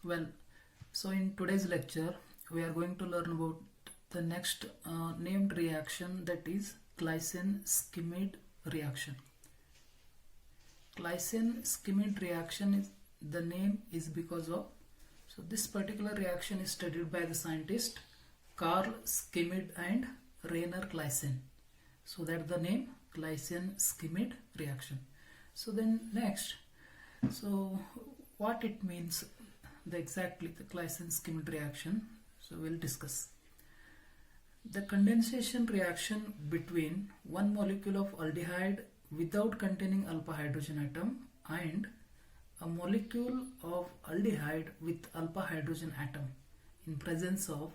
Well, so in today's lecture, we are going to learn about the next named reaction, that is glycine-skimide reaction. Glycine-skimide reaction is the name is because of, so this particular reaction is studied by the scientist Carl Skimide and Rainer Glycine. So that's the name, glycine-skimide reaction. So then next, so what it means, the glycine-skimide reaction, so we'll discuss. The condensation reaction between one molecule of aldehyde without containing alpha hydrogen atom and a molecule of aldehyde with alpha hydrogen atom in presence of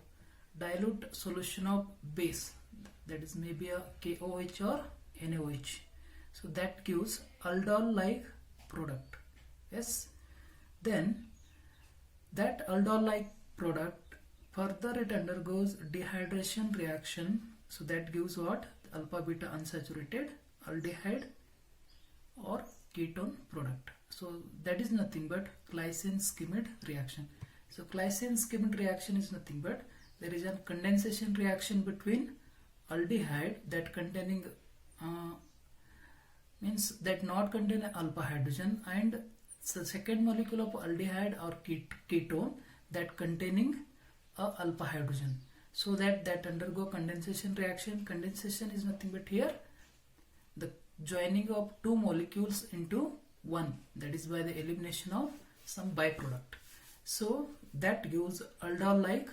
dilute solution of base, that is maybe a KOH or NaOH. So that gives aldol-like product. Yes. Then that aldol-like product, further it undergoes dehydration reaction. So that gives what? Alpha beta unsaturated aldehyde or ketone product. So that is nothing but glycine-skimide reaction. So glycine-skimide reaction is nothing but there is a condensation reaction between aldehyde that containing means that not contain alpha hydrogen and the second molecule of aldehyde or ketone that containing a alpha hydrogen. So that undergo condensation reaction. Condensation is nothing but here the joining of two molecules into one, that is by the elimination of some byproduct. So that gives aldol-like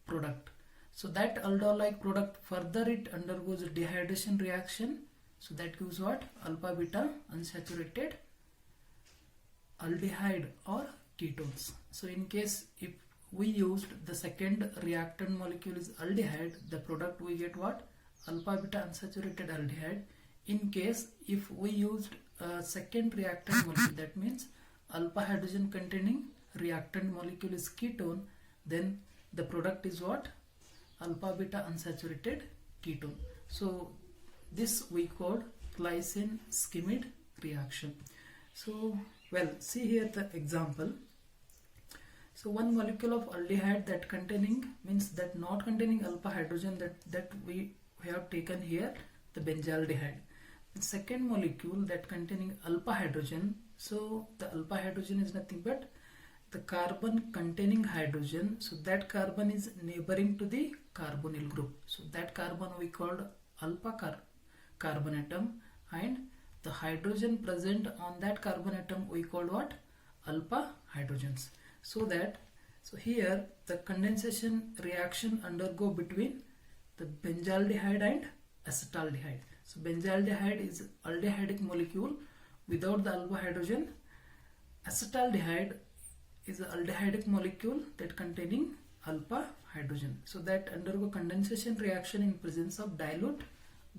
product. So that aldol-like product, further it undergoes a dehydration reaction. So that gives what? Alpha beta unsaturated aldehyde or ketones. So in case if we used the second reactant molecule is aldehyde, the product we get what? Alpha beta unsaturated aldehyde. In case if we used a second reactant molecule, that means alpha hydrogen containing reactant molecule is ketone, then the product is what? Alpha beta unsaturated ketone. So this we called glycine-skimide reaction. So well, see here the example. So one molecule of aldehyde that containing means that not containing alpha hydrogen, that we have taken here the benzaldehyde. The second molecule that containing alpha hydrogen, so the alpha hydrogen is nothing but the carbon containing hydrogen. So that carbon is neighboring to the carbonyl group. So that carbon we called alpha carbon atom, and the hydrogen present on that carbon atom we called what? Alpha hydrogens. So here the condensation reaction undergo between the benzaldehyde and acetaldehyde. So benzaldehyde is aldehydic molecule without the alpha hydrogen. Acetaldehyde is an aldehydic molecule that containing alpha hydrogen. So that undergo condensation reaction in presence of dilute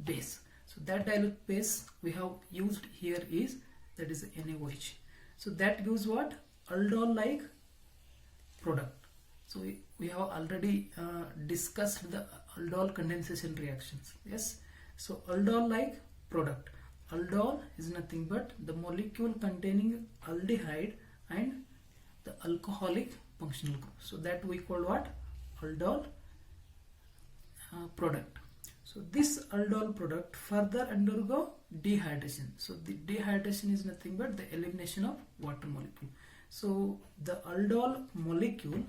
base. So that dilute base we have used here is, that is NaOH. So that gives what? Aldol-like product. So we have already discussed the aldol condensation reactions. Yes. So aldol-like product. Aldol is nothing but the molecule containing aldehyde and the alcoholic functional group. So that we call what? Aldol product. So this aldol product further undergo dehydration. So the dehydration is nothing but the elimination of water molecule. So the aldol molecule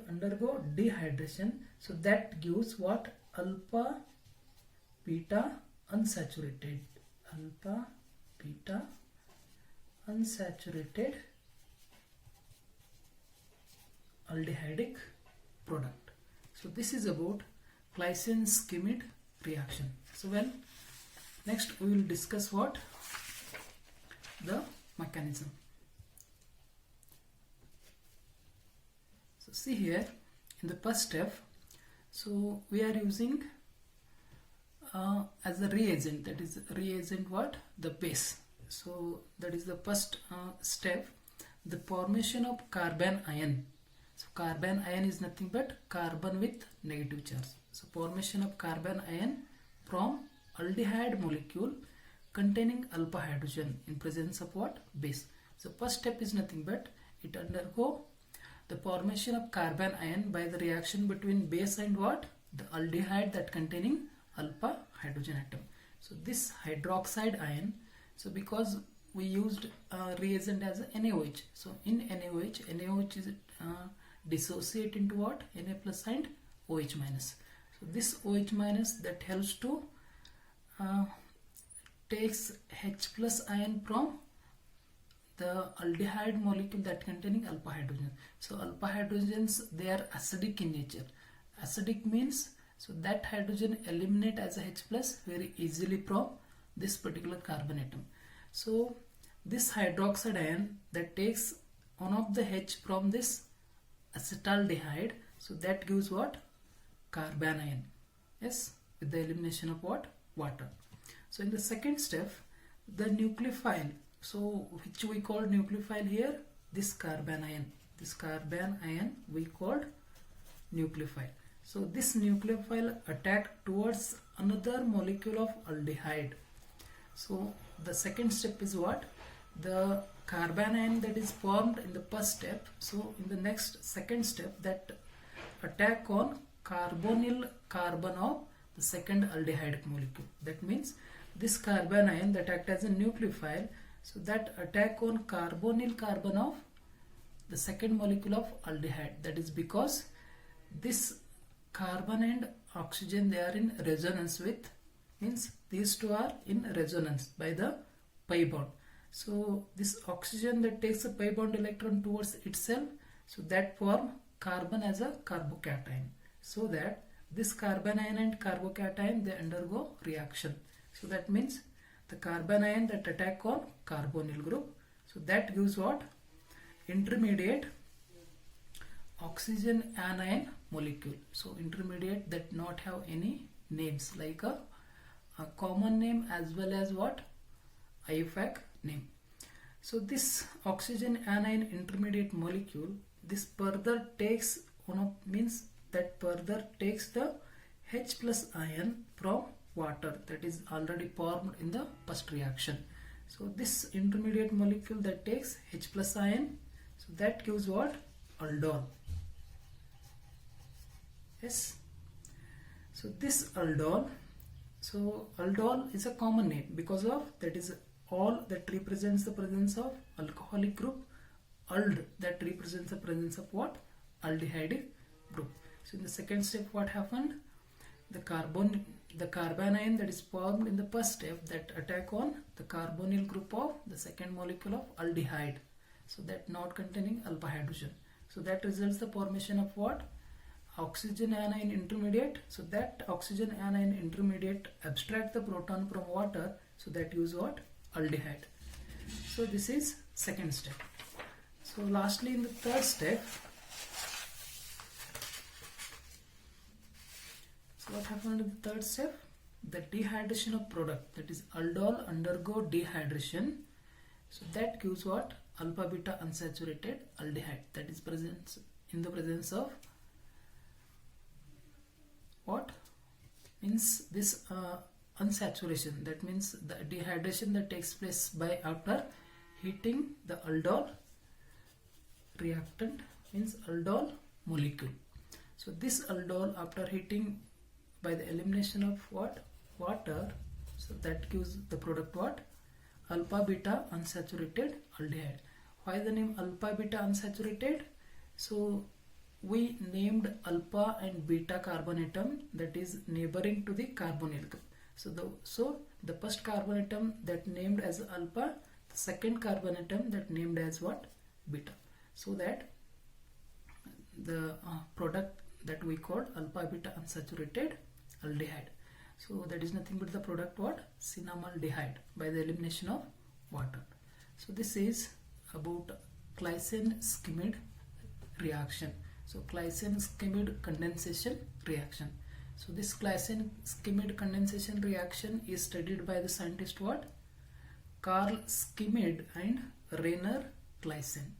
undergo dehydration. So that gives what? Alpha beta unsaturated aldehydic product. So this is about glycine-skimide reaction. So well, next we will discuss what? The mechanism. So see here in the first step, so we are using as a reagent, that is reagent what? The base. So that is the first step, the formation of carbon ion. So carbon ion is nothing but carbon with negative charge. So formation of carbon ion from aldehyde molecule containing alpha hydrogen in presence of what? Base. So first step is nothing but it undergo the formation of carbon ion by the reaction between base and what? The aldehyde that containing alpha hydrogen atom. So this hydroxide ion, so because we used reagent as a NaOH, so in NaOH is dissociate into what? Na plus and OH minus. So this OH minus that helps to takes H plus ion from the aldehyde molecule that containing alpha hydrogen. So alpha hydrogens, they are acidic in nature. Acidic means so that hydrogen eliminate as a H plus very easily from this particular carbon atom. So this hydroxide ion that takes one of the H from this acetaldehyde, so that gives what? Carbon ion. Yes, with the elimination of what? Water. So in the second step, the nucleophile, so which we called nucleophile here, this carbon ion we called nucleophile. So this nucleophile attack towards another molecule of aldehyde. So the second step is what? The carbon ion that is formed in the first step. So in the second step, that attack on carbonyl carbon of the second aldehyde molecule. That means this carbon ion that act as a nucleophile, so that attack on carbonyl carbon of the second molecule of aldehyde. That is because this carbon and oxygen, they are in resonance with, means these two are in resonance by the pi bond. So this oxygen that takes a pi bond electron towards itself, so that form carbon as a carbocation. So that this carbon ion and carbocation, they undergo reaction. So that means the carbon ion that attack on carbonyl group, so that gives what? Intermediate oxygen anion molecule. So intermediate that not have any names, like a common name as well as what? IUPAC name. So this oxygen anion intermediate molecule, this further takes the H plus ion from water that is already formed in the first reaction. So this intermediate molecule that takes H plus ion, so that gives what? Aldol. Yes. So this aldol, so aldol is a common name because of that is all that represents the presence of alcoholic group. Ald that represents the presence of what? Aldehyde group. So in the second step, what happened? The carbon ion that is formed in the first step, that attack on the carbonyl group of the second molecule of aldehyde, so that not containing alpha hydrogen. So that results the formation of what? Oxygen anion intermediate. So that oxygen anion intermediate abstract the proton from water, so that use what? Aldehyde. So this is second step. So lastly, in the third step, so what happened in the third step? The dehydration of product, that is aldol undergo dehydration, so that gives what? Alpha beta unsaturated aldehyde, that is present in the presence of what? Means this unsaturation, that means the dehydration that takes place by after heating the aldol reactant, means aldol molecule. So this aldol, after heating by the elimination of what? Water, so that gives the product what? Alpha beta unsaturated aldehyde. Why the name alpha beta unsaturated? So we named alpha and beta carbon atom that is neighboring to the carbonyl group. So the first carbon atom that named as alpha, the second carbon atom that named as what? Beta. So that the product that we called alpha beta unsaturated aldehyde. So that is nothing but the product what? Cinnamaldehyde by the elimination of water. So this is about Claisen-Schmid reaction. So Claisen-Schmid condensation reaction. So this Claisen-Schmid condensation reaction is studied by the scientist what? Carl Schmid and Rainer Claisen.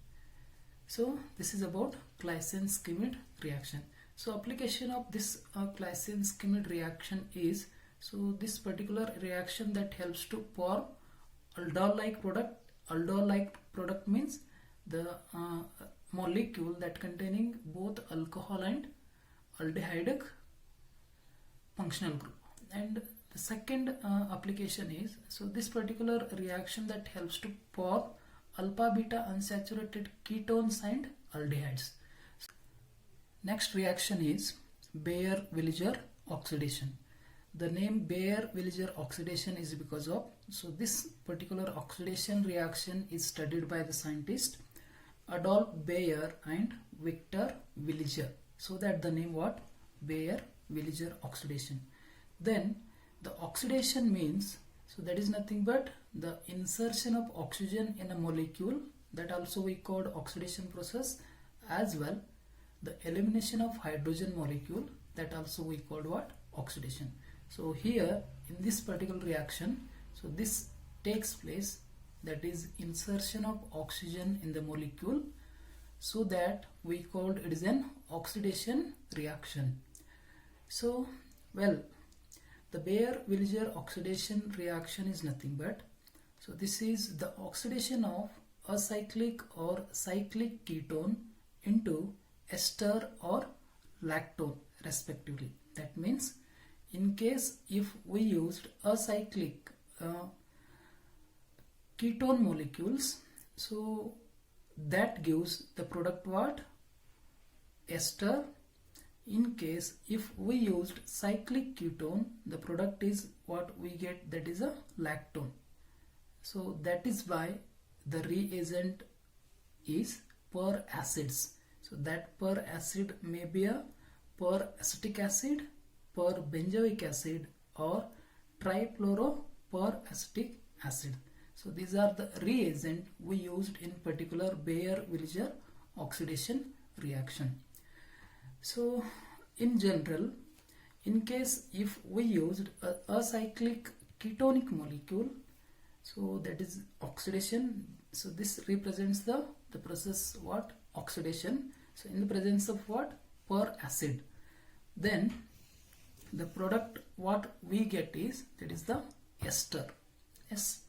So this is about Claisen-Schmid reaction. So application of this Claisen-Schmid reaction is So this particular reaction that helps to form aldol-like product. Aldol-like product means the molecule that containing both alcohol and aldehydic functional group. And the second application is, so this particular reaction that helps to form alpha beta unsaturated ketones and aldehydes. Next reaction is Baeyer-Villiger oxidation. The name Baeyer-Villiger oxidation is because of, so this particular oxidation reaction is studied by the scientist Adolf Baeyer and Victor Villiger. So that the name what? Baeyer-Villiger oxidation. Then the oxidation means, so that is nothing but the insertion of oxygen in a molecule, that also we called oxidation process, as well the elimination of hydrogen molecule, that also we called what? Oxidation. So here in this particular reaction, so this takes place, that is insertion of oxygen in the molecule, so that we called it is an oxidation reaction. So well, the Baeyer-Villiger oxidation reaction is nothing but, so this is the oxidation of acyclic or cyclic ketone into ester or lactone respectively. That means in case if we used acyclic ketone molecules, so that gives the product what? Ester. In case if we used cyclic ketone, the product is what we get, that is a lactone. So that is why the reagent is per acids. So that per acid may be a per acetic acid, per benzoic acid, or trifluoro per acetic acid. So these are the reagent we used in particular Baeyer-Villiger oxidation reaction. So in general, in case if we used a acyclic ketonic molecule, so that is oxidation. So this represents the process what? Oxidation. So in the presence of what? Per acid. Then the product what we get is, that is the ester. Yes.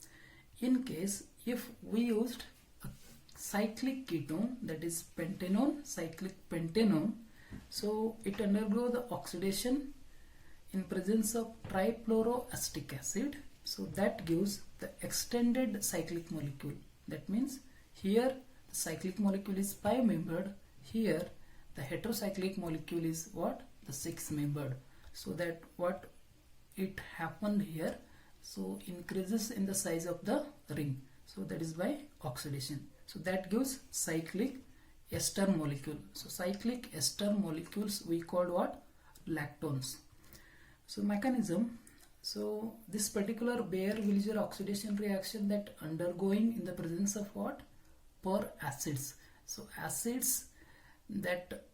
In case if we used a cyclic ketone, that is pentanone, cyclic pentanone, so it undergo the oxidation in presence of trifluoroacetic acid. So that gives the extended cyclic molecule. That means here the cyclic molecule is 5-membered. Here the heterocyclic molecule is what? The 6-membered. So that what it happened here, so increases in the size of the ring. So that is by oxidation. So that gives cyclic ester molecule. So cyclic ester molecules we called what? Lactones. So mechanism. So this particular Baeyer-Villiger oxidation reaction that undergoing in the presence of what? Per acids. So acids, that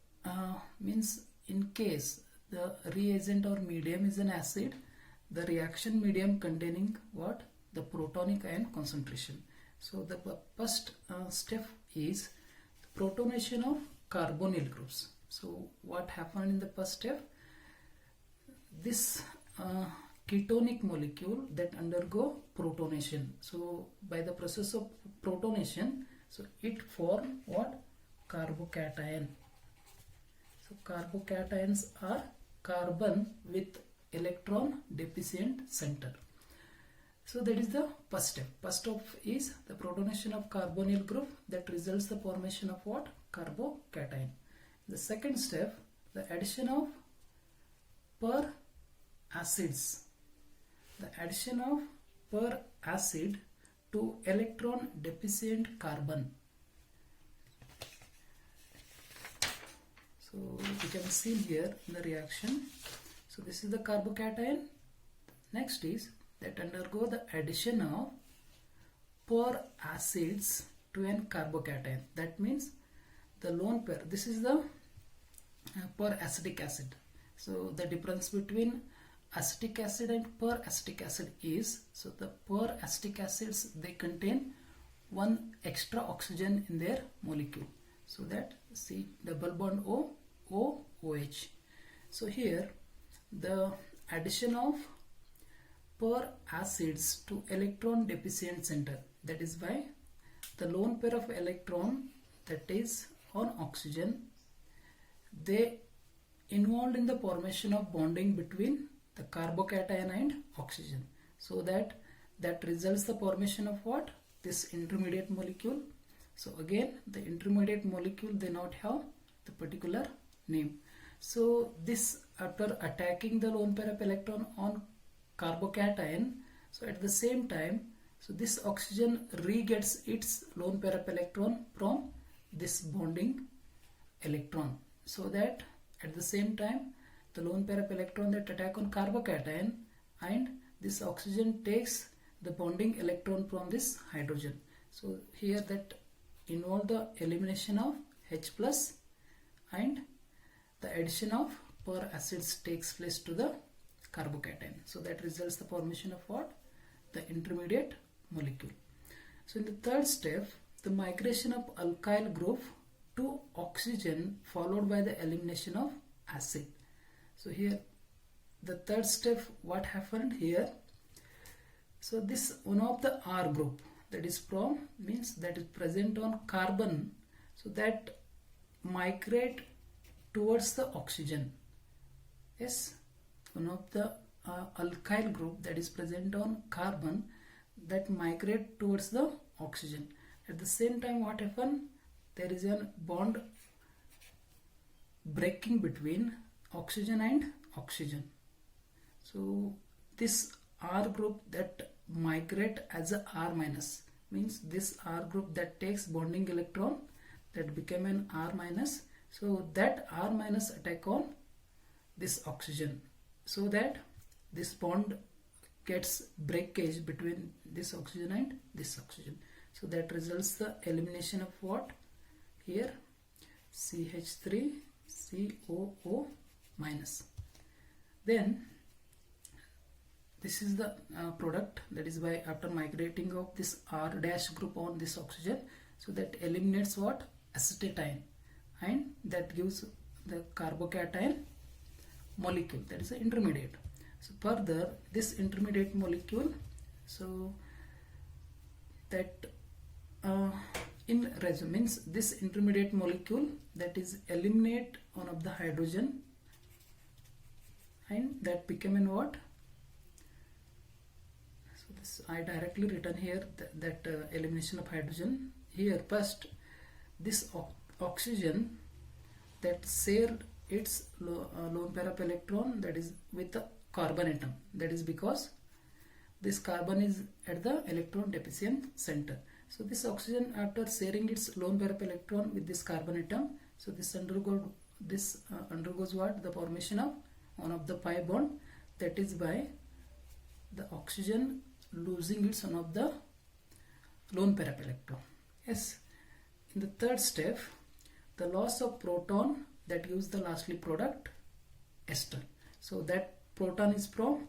means in case the reagent or medium is an acid, the reaction medium containing what? The protonic ion concentration. So the first step is protonation of carbonyl groups. So what happened in the first step? This ketonic molecule that undergo protonation. So by the process of protonation, so it form what? Carbocation. So carbocations are carbon with electron deficient center. So that is the first step. First step is the protonation of carbonyl group that results the formation of what? Carbocation. The second step, the addition of per acids. The addition of per acid to electron deficient carbon. So you can see here in the reaction. So this is the carbocation. Next is that undergo the addition of per acids to an carbocation. That means the lone pair. This is the per acetic acid. So the difference between acetic acid and per acetic acid is, so the per acetic acids, they contain one extra oxygen in their molecule. So that C double bond O, OH. So here the addition of per acids to electron deficient center. That is by the lone pair of electron that is on oxygen, they involved in the formation of bonding between the carbocation and oxygen. So that results the formation of what? This intermediate molecule. So again, the intermediate molecule, they not have the particular name. So this, after attacking the lone pair of electron on carbocation, so at the same time, so this oxygen re-gets its lone pair of electron from this bonding electron. So that at the same time, the lone pair of electron that attack on carbocation, and this oxygen takes the bonding electron from this hydrogen. So here that involve the elimination of H plus and the addition of per acids takes place to the carbocation. So that results the formation of what? The intermediate molecule. So in the third step, the migration of alkyl group to oxygen followed by the elimination of acid. So here the third step, what happened here? So this one of the R group, that is from, means that is present on carbon, so that migrate towards the oxygen. Yes, one of the alkyl group that is present on carbon that migrate towards the oxygen. At the same time, what happened? There is a bond breaking between oxygen and oxygen. So this R group that migrate as a R minus, means this R group that takes bonding electron that became an R minus. So that R minus attack on this oxygen, so that this bond gets breakage between this oxygen and this oxygen. So that results the elimination of what? Here CH3 COO minus. Then this is the product, that is by after migrating of this R dash group on this oxygen, so that eliminates what? Acetate, and that gives the carbocation molecule, that is the intermediate. So further, this intermediate molecule, so that in resume means this intermediate molecule that is eliminate one of the hydrogen, and that became in what? So this I directly written here that elimination of hydrogen. Here first, this oxygen that shared its lone pair of electron, that is with the carbon atom, that is because this carbon is at the electron deficient center. So this oxygen, after sharing its lone pair of electron with this carbon atom, so this undergoes what? The formation of one of the pi bond, that is by the oxygen losing its one of the lone pair of electron. Yes. In the third step, the loss of proton that gives the lastly product ester. So that proton is from,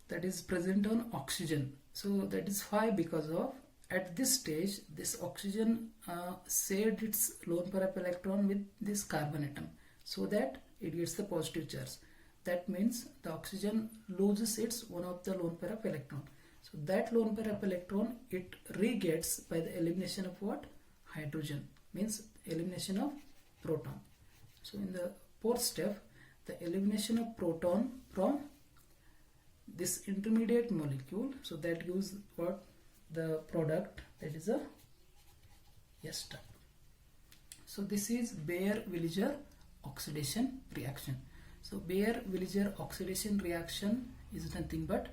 that is present on oxygen. So that is why, because of at this stage this oxygen shared its lone pair of electron with this carbon atom, so that it gets the positive charge. That means the oxygen loses its one of the lone pair of electron. So that lone pair of electron it re-gets by the elimination of what? Hydrogen, means elimination of proton. So in the fourth step, the elimination of proton from this intermediate molecule, so that gives what? The product, that is a ester. So this is Baeyer-Villiger oxidation reaction. So Baeyer-Villiger oxidation reaction is nothing but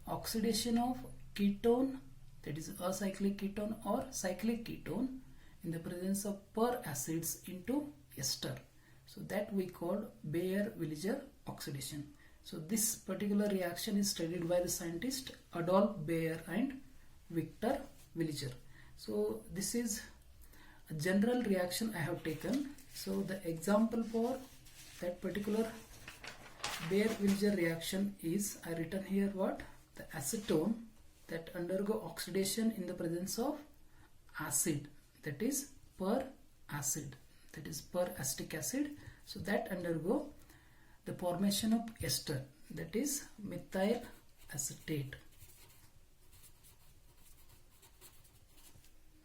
oxidation of ketone, that is acyclic ketone or cyclic ketone, in the presence of per acids into ester. So that we call Baeyer-Villiger oxidation. So this particular reaction is studied by the scientist Adolf Baeyer and Victor Villiger. So this is a general reaction I have taken. So the example for that particular Baeyer-Villiger reaction is, I written here what? The acetone that undergo oxidation in the presence of acid, that is per acid, that is per acetic acid. So that undergo the formation of ester, that is methyl acetate.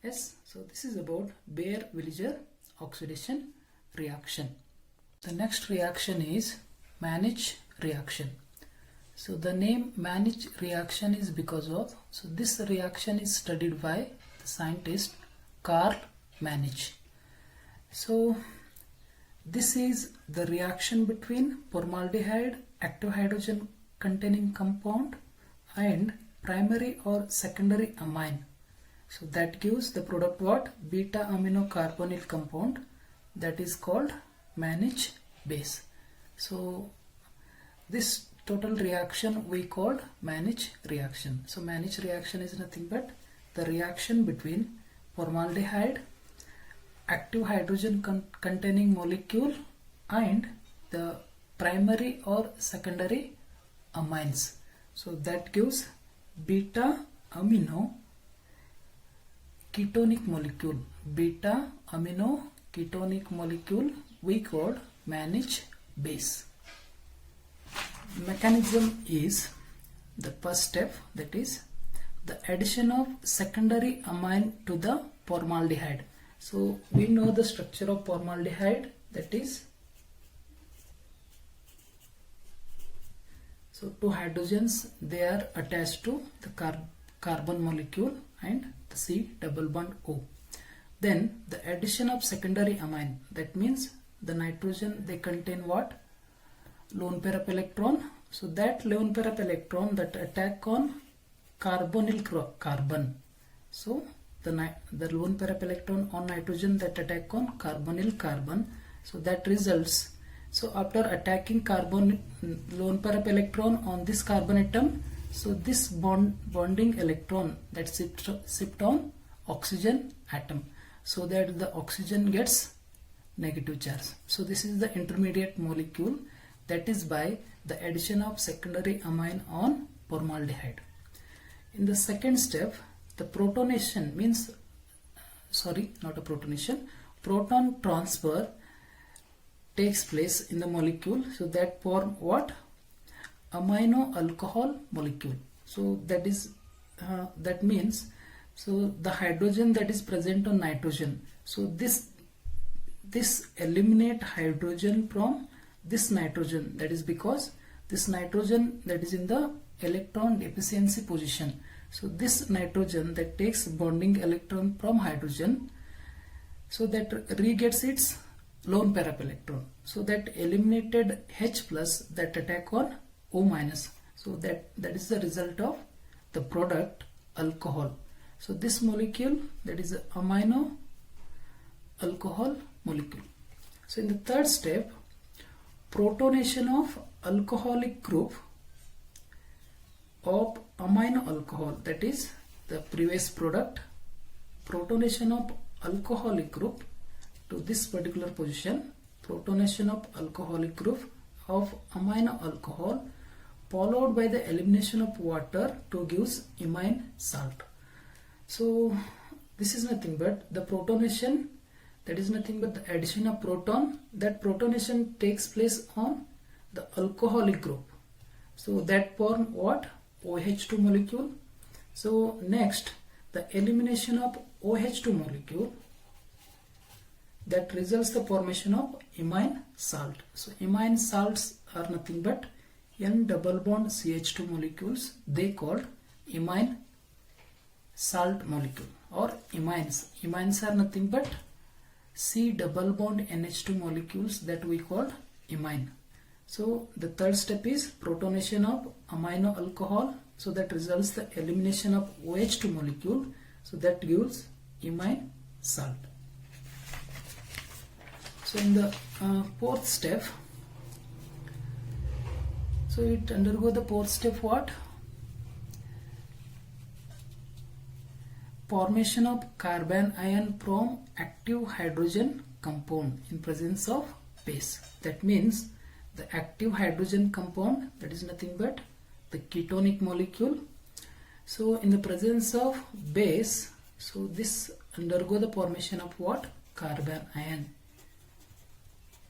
Yes, so this is about Baeyer-Villiger oxidation reaction. The next reaction is Mannich reaction. So the name Mannich reaction is because of, so this reaction is studied by the scientist Karl Mannich. So this is the reaction between formaldehyde, active hydrogen containing compound, and primary or secondary amine. So that gives the product what? Beta amino carbonyl compound, that is called Mannich base. So this total reaction we called Mannich reaction. So Mannich reaction is nothing but the reaction between formaldehyde, active hydrogen containing molecule, and the primary or secondary amines. So that gives beta amino ketonic molecule. Beta amino ketonic molecule we called Mannich base. Mechanism is the first step, that is the addition of secondary amine to the formaldehyde. So we know the structure of formaldehyde, that is, so two hydrogens, they are attached to the carbon molecule and the C double bond O. Then the addition of secondary amine, that means the nitrogen, they contain what? Lone pair of electron. So that lone pair of electron that attack on carbonyl carbon. So the lone pair of electron on nitrogen that attack on carbonyl carbon. So that results. So after attacking lone pair of electron on this carbon atom, so this bonding electron that shift on oxygen atom, so that the oxygen gets negative charge. So this is the intermediate molecule, that is by the addition of secondary amine on formaldehyde. In the second step, the protonation means, not a protonation, proton transfer takes place in the molecule. So that form what? Amino alcohol molecule. So that is that means, so the hydrogen that is present on nitrogen, so this eliminate hydrogen from this nitrogen, that is because this nitrogen that is in the electron deficiency position. So this nitrogen that takes bonding electron from hydrogen, so that re-gets its lone pair of electron. So that eliminated H plus that attack on O minus. So that is the result of the product alcohol. So this molecule, that is amino alcohol molecule. So in the third step, protonation of alcoholic group of amino alcohol, that is the previous product, protonation of alcoholic group to this particular position, protonation of alcoholic group of amino alcohol followed by the elimination of water to gives imine salt. So this is nothing but the protonation, that is nothing but the addition of proton. That protonation takes place on the alcoholic group. So that form what? OH2 molecule. So next, the elimination of OH2 molecule, that results the formation of imine salt. So imine salts are nothing but N double bond CH2 molecules, they called imine salt molecule or imines. Imines are nothing but C double bond NH2 molecules that we call imine. So the third step is protonation of amino alcohol, so that results the elimination of OH2 molecule, so that gives imine salt. So in the fourth step, so it undergo the fourth step what? Formation of carbon ion from active hydrogen compound in presence of base. That means the active hydrogen compound, that is nothing but the ketonic molecule. So in the presence of base, so this undergo the formation of what? Carbon ion.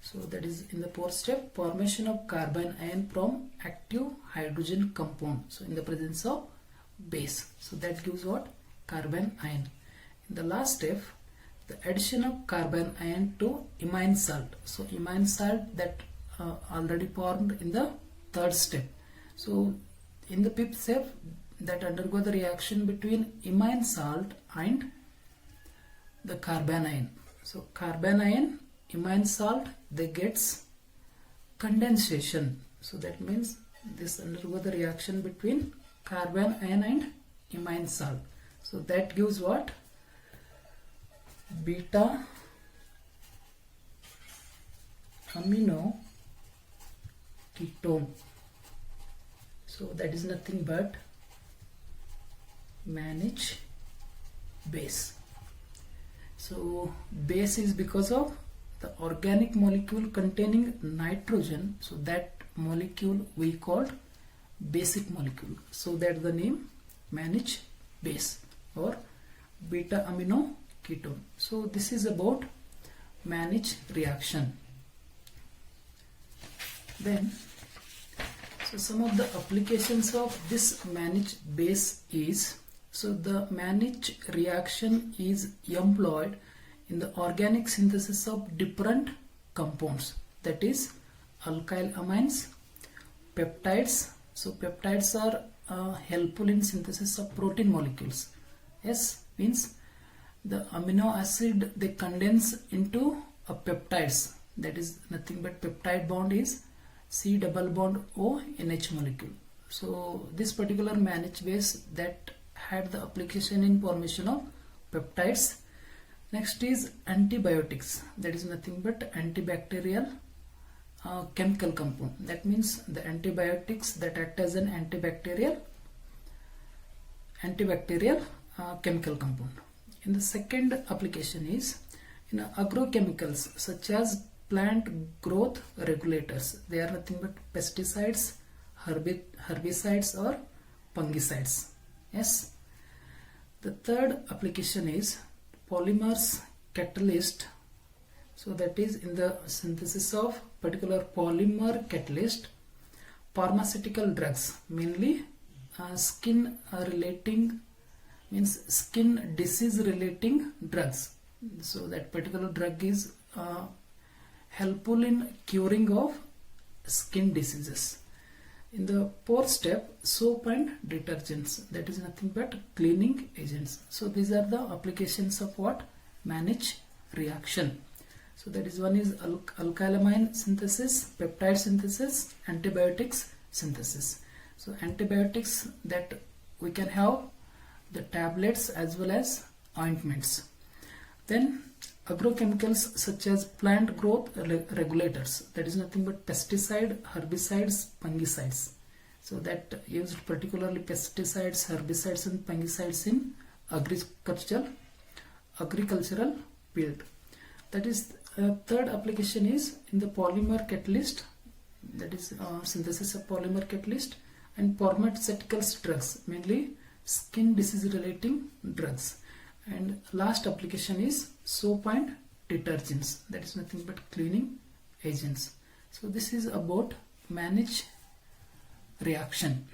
So that is in the fourth step, formation of carbon ion from active hydrogen compound. So in the presence of base. So that gives what? Carbon ion. In the last step, the addition of carbon ion to imine salt. So imine salt that already formed in the third step. So in the fifth step, that undergo the reaction between imine salt and the carbon ion. So carbon ion, imine salt, they gets condensation. So that means this undergo the reaction between carbon ion and imine salt. So that gives what? Beta amino ketone. So that is nothing but manage base. So base is because of the organic molecule containing nitrogen. So that molecule we called basic molecule. So that the name manage base or beta amino ketone. So this is about manage reaction. Then so some of the applications of this manage base is, so the manage reaction is employed in the organic synthesis of different compounds, that is alkyl amines, peptides. So peptides are helpful in synthesis of protein molecules. Yes, means the amino acid they condense into a peptides, that is nothing but peptide bond is C double bond O NH molecule. So this particular manage base that had the application in formation of peptides. Next is antibiotics, that is nothing but antibacterial chemical compound. That means the antibiotics that act as an antibacterial chemical compound. In the second application is in agrochemicals such as plant growth regulators. They are nothing but pesticides, herbicides or fungicides. Yes. The third application is polymers catalyst. So that is in the synthesis of particular polymer catalyst, pharmaceutical drugs, mainly skin disease relating drugs. So that particular drug is helpful in curing of skin diseases. In the fourth step, soap and detergents, that is nothing but cleaning agents. So these are the applications of what? Manage reaction. So that is one is alkylamine synthesis, peptide synthesis, antibiotics synthesis. So antibiotics that we can have the tablets as well as ointments. Then agrochemicals such as plant growth regulators, that is nothing but pesticide, herbicides, fungicides. So that used particularly pesticides, herbicides and fungicides in agricultural field. That is third application is in the polymer catalyst, that is synthesis of polymer catalyst, and pharmaceuticals drugs, mainly skin disease relating drugs. And last application is soap and detergents, that is nothing but cleaning agents. So this is about manage reaction.